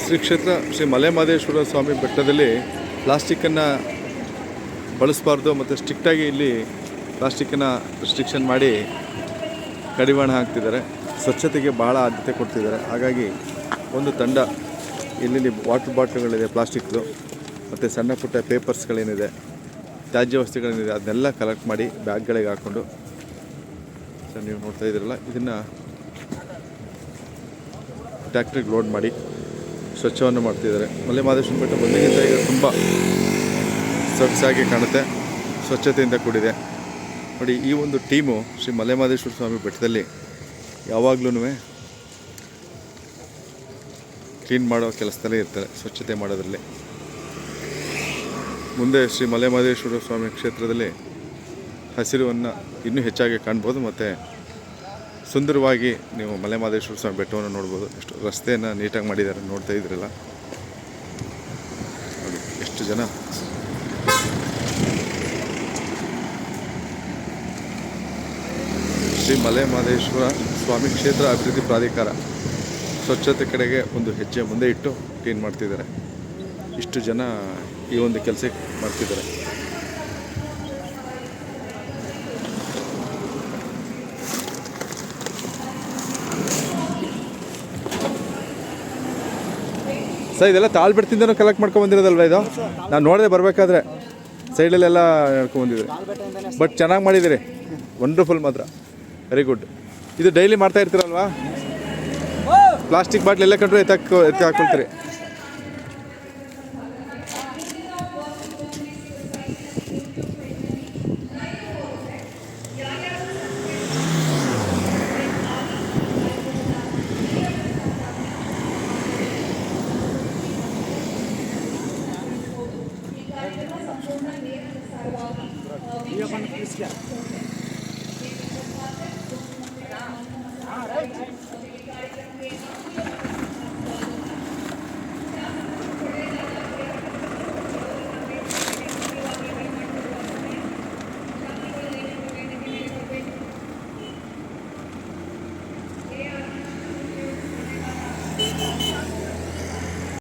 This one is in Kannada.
ಶ್ರೀ ಕ್ಷೇತ್ರ ಶ್ರೀ ಮಲೆಮಹದೇಶ್ವರ ಸ್ವಾಮಿ ಬೆಟ್ಟದಲ್ಲಿ ಪ್ಲಾಸ್ಟಿಕ್ಕನ್ನು ಬಳಸಬಾರ್ದು ಮತ್ತು ಸ್ಟ್ರಿಕ್ಟಾಗಿ ಇಲ್ಲಿ ಪ್ಲಾಸ್ಟಿಕ್ಕನ್ನು ರಿಸ್ಟ್ರಿಕ್ಷನ್ ಮಾಡಿ ಕಡಿವಾಣ ಹಾಕ್ತಿದ್ದಾರೆ. ಸ್ವಚ್ಛತೆಗೆ ಭಾಳ ಆದ್ಯತೆ ಕೊಡ್ತಿದ್ದಾರೆ. ಹಾಗಾಗಿ ಒಂದು ತಂಡ ಇಲ್ಲಿ ವಾಟರ್ ಬಾಟ್ಲ್ಗಳಿದೆ ಪ್ಲಾಸ್ಟಿಕ್ದು, ಮತ್ತು ಸಣ್ಣ ಪುಟ್ಟ ಪೇಪರ್ಸ್ಗಳೇನಿದೆ, ತ್ಯಾಜ್ಯ ವಸ್ತುಗಳೇನಿದೆ ಅದನ್ನೆಲ್ಲ ಕಲೆಕ್ಟ್ ಮಾಡಿ ಬ್ಯಾಗ್ಗಳಿಗೆ ಹಾಕ್ಕೊಂಡು, ಸರ್ ನೀವು ನೋಡ್ತಾ ಇದ್ದೀರಲ್ಲ, ಇದನ್ನು ಟ್ಯಾಕ್ಟ್ರಿಗೆ ಲೋಡ್ ಮಾಡಿ ಸ್ವಚ್ಛವನ್ನು ಮಾಡ್ತಿದ್ದಾರೆ. ಮಲೆಮಹದೇಶ್ವರ ಬೆಟ್ಟ ಬಂದಾಗಿಂದ ಈಗ ತುಂಬ ಸೊಗಸಾಗಿ ಕಾಣುತ್ತೆ, ಸ್ವಚ್ಛತೆಯಿಂದ ಕೂಡಿದೆ. ನೋಡಿ, ಈ ಒಂದು ಟೀಮು ಶ್ರೀ ಮಲೆಮಹದೇಶ್ವರ ಸ್ವಾಮಿ ಬೆಟ್ಟದಲ್ಲಿ ಯಾವಾಗಲೂ ಕ್ಲೀನ್ ಮಾಡೋ ಕೆಲಸದಲ್ಲೇ ಇರ್ತಾರೆ, ಸ್ವಚ್ಛತೆ ಮಾಡೋದ್ರಲ್ಲಿ. ಮುಂದೆ ಶ್ರೀ ಮಲೆಮಹದೇಶ್ವರ ಸ್ವಾಮಿ ಕ್ಷೇತ್ರದಲ್ಲಿ ಹಸಿರುವನ್ನು ಇನ್ನೂ ಹೆಚ್ಚಾಗಿ ಕಾಣ್ಬೋದು, ಮತ್ತು ಸುಂದರವಾಗಿ ನೀವು ಮಲೆಮಹದೇಶ್ವರ ಸ್ವಾಮಿ ಬೆಟ್ಟವನ್ನು ನೋಡ್ಬೋದು. ಎಷ್ಟು ರಸ್ತೆಯನ್ನು ನೀಟಾಗಿ ಮಾಡಿದ್ದಾರೆ, ನೋಡ್ತಾ ಇದ್ರಲ್ಲ ನೋಡಿ ಎಷ್ಟು ಜನ. ಶ್ರೀ ಮಲೆಮಹದೇಶ್ವರ ಸ್ವಾಮಿ ಕ್ಷೇತ್ರ ಅಭಿವೃದ್ಧಿ ಪ್ರಾಧಿಕಾರ ಸ್ವಚ್ಛತೆ ಕಡೆಗೆ ಒಂದು ಹೆಜ್ಜೆ ಮುಂದೆ ಇಟ್ಟು ಕ್ಲೀನ್ ಮಾಡ್ತಿದ್ದಾರೆ. ಇಷ್ಟು ಜನ ಈ ಒಂದು ಕೆಲಸ ಮಾಡ್ತಿದ್ದಾರೆ. ಸರ್, ಇದೆಲ್ಲ ತಾಳ್ಬೆಟ್ಟದಿಂದನೂ ಕಲೆಕ್ಟ್ ಮಾಡ್ಕೊಂಬಂದಿರೋದಲ್ವ ಇದು? ನಾನು ನೋಡಿದೆ ಬರಬೇಕಾದ್ರೆ ಸೈಡಲ್ಲೆಲ್ಲ ಹೇಳ್ಕೊಂಬಂದಿದ್ದೆ. ಬಟ್ ಚೆನ್ನಾಗಿ ಮಾಡಿದ್ದೀರಿ, ವಂಡರ್ಫುಲ್ ಮಾತ್ರ, ವೆರಿ ಗುಡ್. ಇದು ಡೈಲಿ ಮಾಡ್ತಾ ಇರ್ತೀರಲ್ವಾ? ಪ್ಲಾಸ್ಟಿಕ್ ಬಾಟ್ಲ್ ಎಲ್ಲ ಕಂಡ್ರೆ ಎತ್ತಿ ಹಾಕೊಳ್ತೀರಿ. Iya kan,